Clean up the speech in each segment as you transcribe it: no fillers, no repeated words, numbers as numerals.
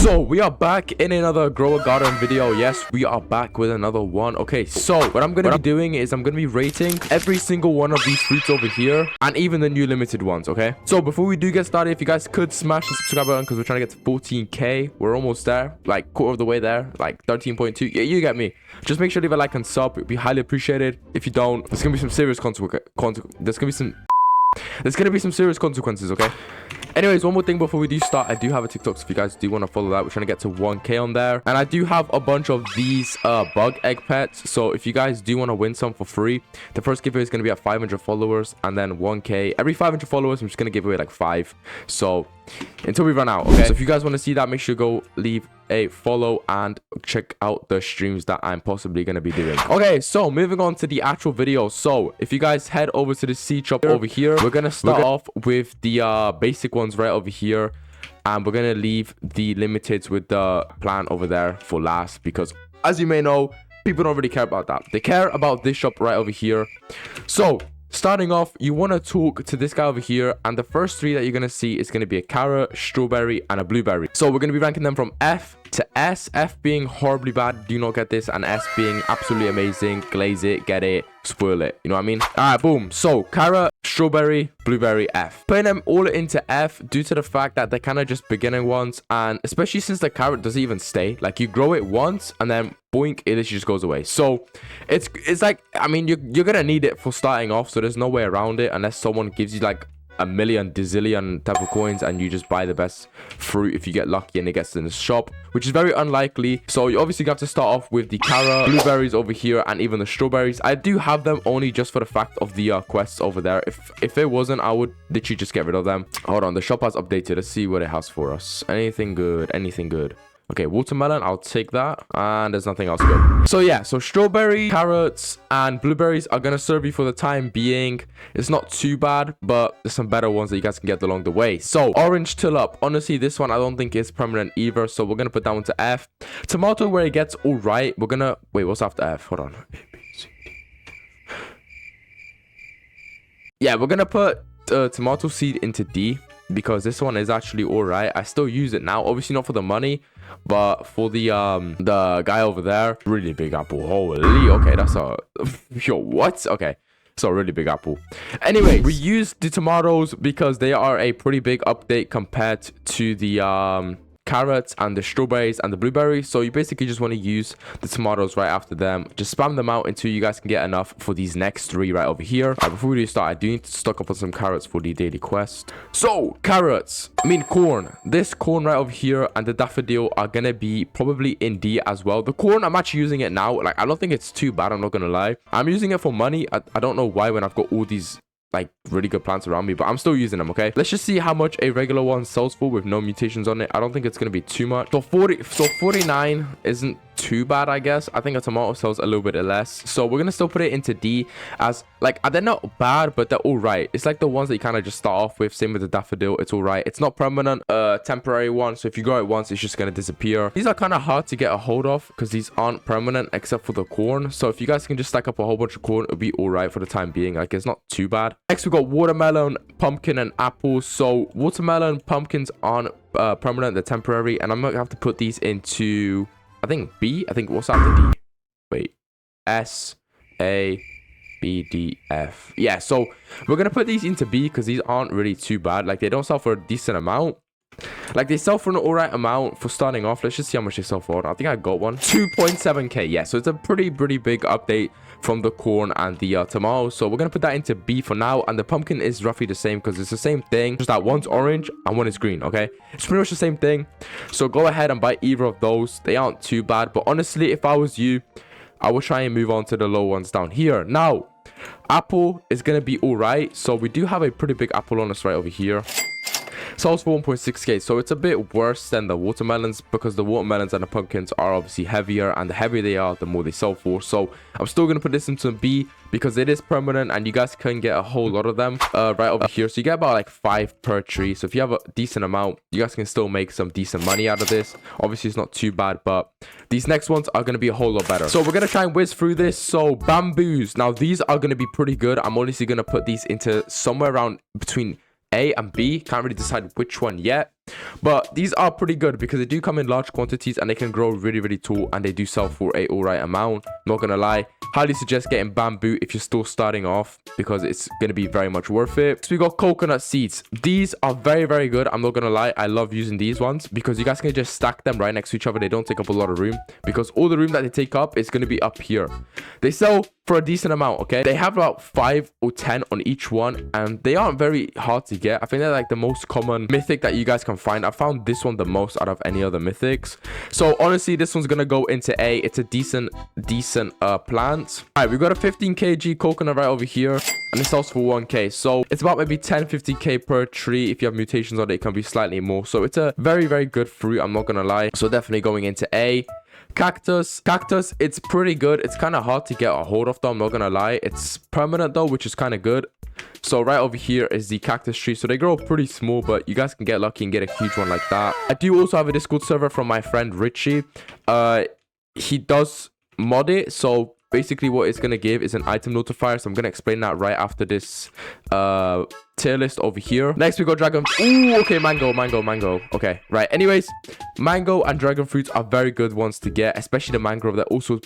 So we are back in another grower garden video. Yes, we are back with another one. Okay, so what I'm gonna be doing is I'm gonna be rating every single one of these fruits over here, and even the new limited ones. Okay, so before we do get started, if you guys could smash the subscribe button, because we're trying to get to 14k. We're almost there, like quarter of the way there, like 13.2. Yeah, you get me. Just make sure to leave a like and sub. It'd be highly appreciated. If you don't, there's gonna be some serious there's gonna be some serious consequences. Okay, anyways, one more thing before we do start, I do have a TikTok, so if you guys do want to follow that, we're trying to get to 1k on there, and I do have a bunch of these bug egg pets. So if you guys do want to win some for free, the first giveaway is going to be at 500 followers, and then 1k every 500 followers. I'm just going to give away like 5, so until we run out. Okay, so if you guys want to see that, make sure to go leave a follow and check out the streams that I'm possibly going to be doing. Okay, so moving on to the actual video. So if you guys head over to the seed shop over here, we're going to start off with the basic ones right over here, and we're going to leave the limiteds with the plant over there for last, because as you may know, people don't really care about that. They care about this shop right over here. So starting off, you want to talk to this guy over here, and the first 3 that you're going to see is going to be a carrot, strawberry, and a blueberry. So we're going to be ranking them from F to S. F being horribly bad, do not get this, and S being absolutely amazing, glaze it, get it, spoil it, you know what I mean? All right, boom. So carrot, strawberry, blueberry, F. Putting them all into F due to the fact that they're kind of just beginning ones, and especially since the carrot doesn't even stay. Like, you grow it once and then boink, it literally just goes away. So it's like, I mean, you're gonna need it for starting off, so there's no way around it unless someone gives you like a million dizillion type of coins and you just buy the best fruit if you get lucky and it gets in the shop, which is very unlikely. So you obviously have to start off with the carrot, blueberries over here, and even the strawberries. I do have them only just for the fact of the quests over there. If it wasn't, I would literally just get rid of them. Hold on, the shop has updated. Let's see what it has for us. Anything good? Anything good? Okay, watermelon, I'll take that, and there's nothing else good. So yeah, so strawberry, carrots, and blueberries are gonna serve you for the time being. It's not too bad, but there's some better ones that you guys can get along the way. So orange tulip, honestly, this one I don't think is permanent either, so we're gonna put that one to F. Tomato, where it gets all right, we're gonna wait, what's after F? Hold on. A, B, C, D. Yeah, we're gonna put tomato seed into D, because this one is actually all right. I still use it now, obviously not for the money, but for the guy over there, really big apple. Holy, okay, that's a yo, what? Okay, so really big apple. Anyway, we use the tomatoes because they are a pretty big update compared to the carrots and the strawberries and the blueberries. So you basically just want to use the tomatoes right after them. Just spam them out until you guys can get enough for these next 3 right over here. Before we do start, I do need to stock up on some carrots for the daily quest. So carrots, I mean corn. This corn right over here and the daffodil are gonna be probably in D as well. The corn, I'm actually using it now. Like, I don't think it's too bad, I'm not gonna lie. I'm using it for money. I don't know why when I've got all these like really good plants around me, but I'm still using them. Okay, let's just see how much a regular one sells for with no mutations on it. I don't think it's gonna be too much. So 49 isn't too bad, I guess. I think a tomato sells a little bit less, so we're gonna still put it into D, as like they're not bad, but they're all right. It's like the ones that you kind of just start off with. Same with the daffodil, it's all right. It's not permanent, temporary one, so if you grow it once, it's just gonna disappear. These are kind of hard to get a hold of because these aren't permanent except for the corn. So if you guys can just stack up a whole bunch of corn, it'll be all right for the time being. Like, it's not too bad. Next we got watermelon, pumpkin, and apple. So watermelon, pumpkins aren't permanent, they're temporary, and I'm gonna have to put these into, I think B. I think what's after D? Wait, S, A, B, D, F. Yeah, so we're gonna put these into B because these aren't really too bad. Like, they don't sell for a decent amount. Like, they sell for an all right amount for starting off. Let's just see how much they sell for. I think I got one. 2.7k. Yeah, so it's a pretty big update from the corn and the tomatoes. So we're gonna put that into B for now, and the pumpkin is roughly the same because it's the same thing, just that one's orange and one is green. Okay, it's pretty much the same thing, so go ahead and buy either of those. They aren't too bad, but honestly, if I was you, I would try and move on to the low ones down here. Now apple is gonna be all right, so we do have a pretty big apple on us right over here. Sells for 1.6k, so it's a bit worse than the watermelons because the watermelons and the pumpkins are obviously heavier, and the heavier they are, the more they sell for. So I'm still going to put this into B because it is permanent and you guys can get a whole lot of them right over here. So you get about like 5 per tree. So if you have a decent amount, you guys can still make some decent money out of this. Obviously it's not too bad, but these next ones are going to be a whole lot better. So we're going to try and whiz through this. So bamboos, now these are going to be pretty good. I'm honestly going to put these into somewhere around between A and B. Can't really decide which one yet. But these are pretty good because they do come in large quantities and they can grow really, really tall, and they do sell for a alright amount. Not gonna lie, highly suggest getting bamboo if you're still starting off because it's gonna be very much worth it. So we got coconut seeds. These are very, very good. I'm not gonna lie, I love using these ones because you guys can just stack them right next to each other. They don't take up a lot of room because all the room that they take up is gonna be up here. They sell for a decent amount, okay? They have about 5 or 10 on each one, and they aren't very hard to get. I think they're like the most common mythic that you guys can find. I found this one the most out of any other mythics. So honestly, this one's gonna go into A. It's a decent plant. All right, we've got a 15 kg coconut right over here, and it sells for 1k. So it's about maybe 10-15k per tree. If you have mutations on it, it can be slightly more. So it's a very, very good fruit, I'm not gonna lie. So definitely going into A. Cactus, it's pretty good. It's kind of hard to get a hold of though, I'm not gonna lie. It's permanent though, which is kind of good. So right over here is the cactus tree. So they grow pretty small, but you guys can get lucky and get a huge one like that. I do also have a Discord server from my friend Richie. He does mod it. So basically what it's gonna give is an item notifier. So I'm gonna explain that right after this tier list over here. Next we got dragon. Ooh, okay, mango. Okay, right. Anyways, mango and dragon fruits are very good ones to get, especially the mangrove. They're also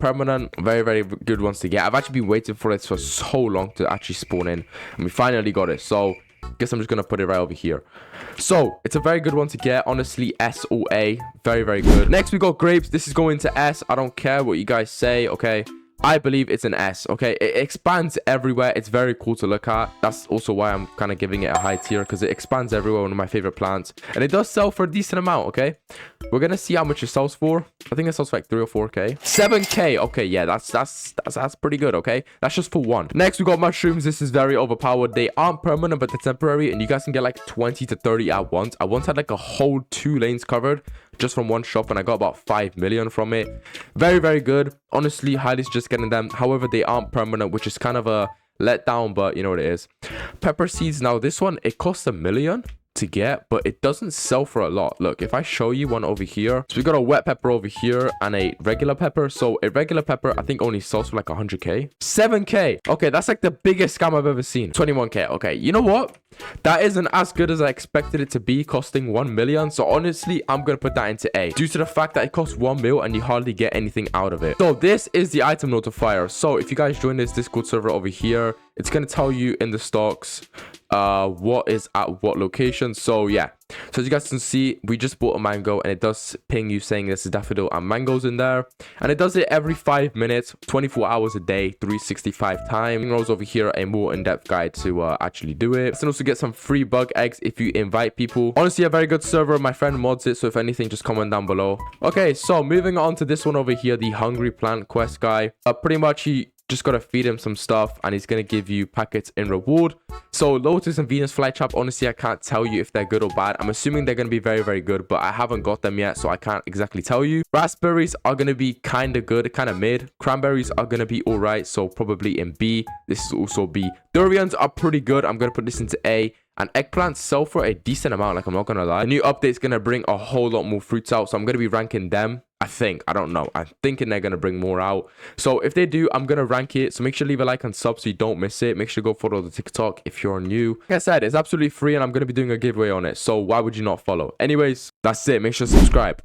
permanent. Very, very good ones to get. I've actually been waiting for this for so long to actually spawn in, and we finally got it. So guess I'm just gonna put it right over here. So it's a very good one to get. Honestly, S or A, very, very good. Next we got grapes. This is going to S. I don't care what you guys say, okay? I believe it's an S, okay? It expands everywhere. It's very cool to look at. That's also why I'm kind of giving it a high tier, because it expands everywhere. One of my favorite plants, and it does sell for a decent amount, okay? We're gonna see how much it sells for. I think it sells for like 3 or 4k. 7k. Okay, yeah, that's pretty good, okay? That's just for one. Next we got mushrooms. This is very overpowered. They aren't permanent, but they're temporary, and you guys can get like 20 to 30 at once. I once had like a whole 2 lanes covered just from one shop, and I got about 5 million from it. Very, very good. Honestly, highly suggest getting them. However, they aren't permanent, which is kind of a letdown, but you know what it is. Pepper seeds. Now this one, it costs 1 million to get, but it doesn't sell for a lot. Look, if I show you one over here, so we got a wet pepper over here and a regular pepper. So a regular pepper I think only sells for like 100k. 7k. Okay, that's like the biggest scam I've ever seen. 21k. Okay, you know what, that isn't as good as I expected it to be, costing 1 million. So honestly, I'm gonna put that into A due to the fact that it costs 1 mil and you hardly get anything out of it. So this is the item notifier. So if you guys join this Discord server over here, it's gonna tell you in the stocks what is at what location. So yeah, so as you guys can see, we just bought a mango, and it does ping you saying this is daffodil and mangoes in there, and it does it every 5 minutes, 24 hours a day, 365 times. Rolls over here a more in-depth guide to actually do it. You can also get some free bug eggs if you invite people. Honestly, a very good server. My friend mods it, so if anything, just comment down below. Okay, so moving on to this one over here, the hungry plant quest guy. Pretty much he just gotta feed him some stuff, and he's gonna give you packets in reward. So Lotus and Venus flytrap, honestly, I can't tell you if they're good or bad. I'm assuming they're gonna be very, very good, but I haven't got them yet, so I can't exactly tell you. Raspberries are gonna be kind of good, kind of mid. Cranberries are gonna be all right, so probably in B. This is also B. Durians are pretty good. I'm gonna put this into A. And eggplants sell for a decent amount, like I'm not gonna lie. The new update's gonna bring a whole lot more fruits out, so I'm gonna be ranking them. I don't know, I'm thinking they're gonna bring more out. So if they do, I'm gonna rank it. So make sure to leave a like and sub so you don't miss it. Make sure to go follow the TikTok if you're new. Like I said, it's absolutely free, and I'm gonna be doing a giveaway on it, so why would you not follow? Anyways, that's it. Make sure to subscribe.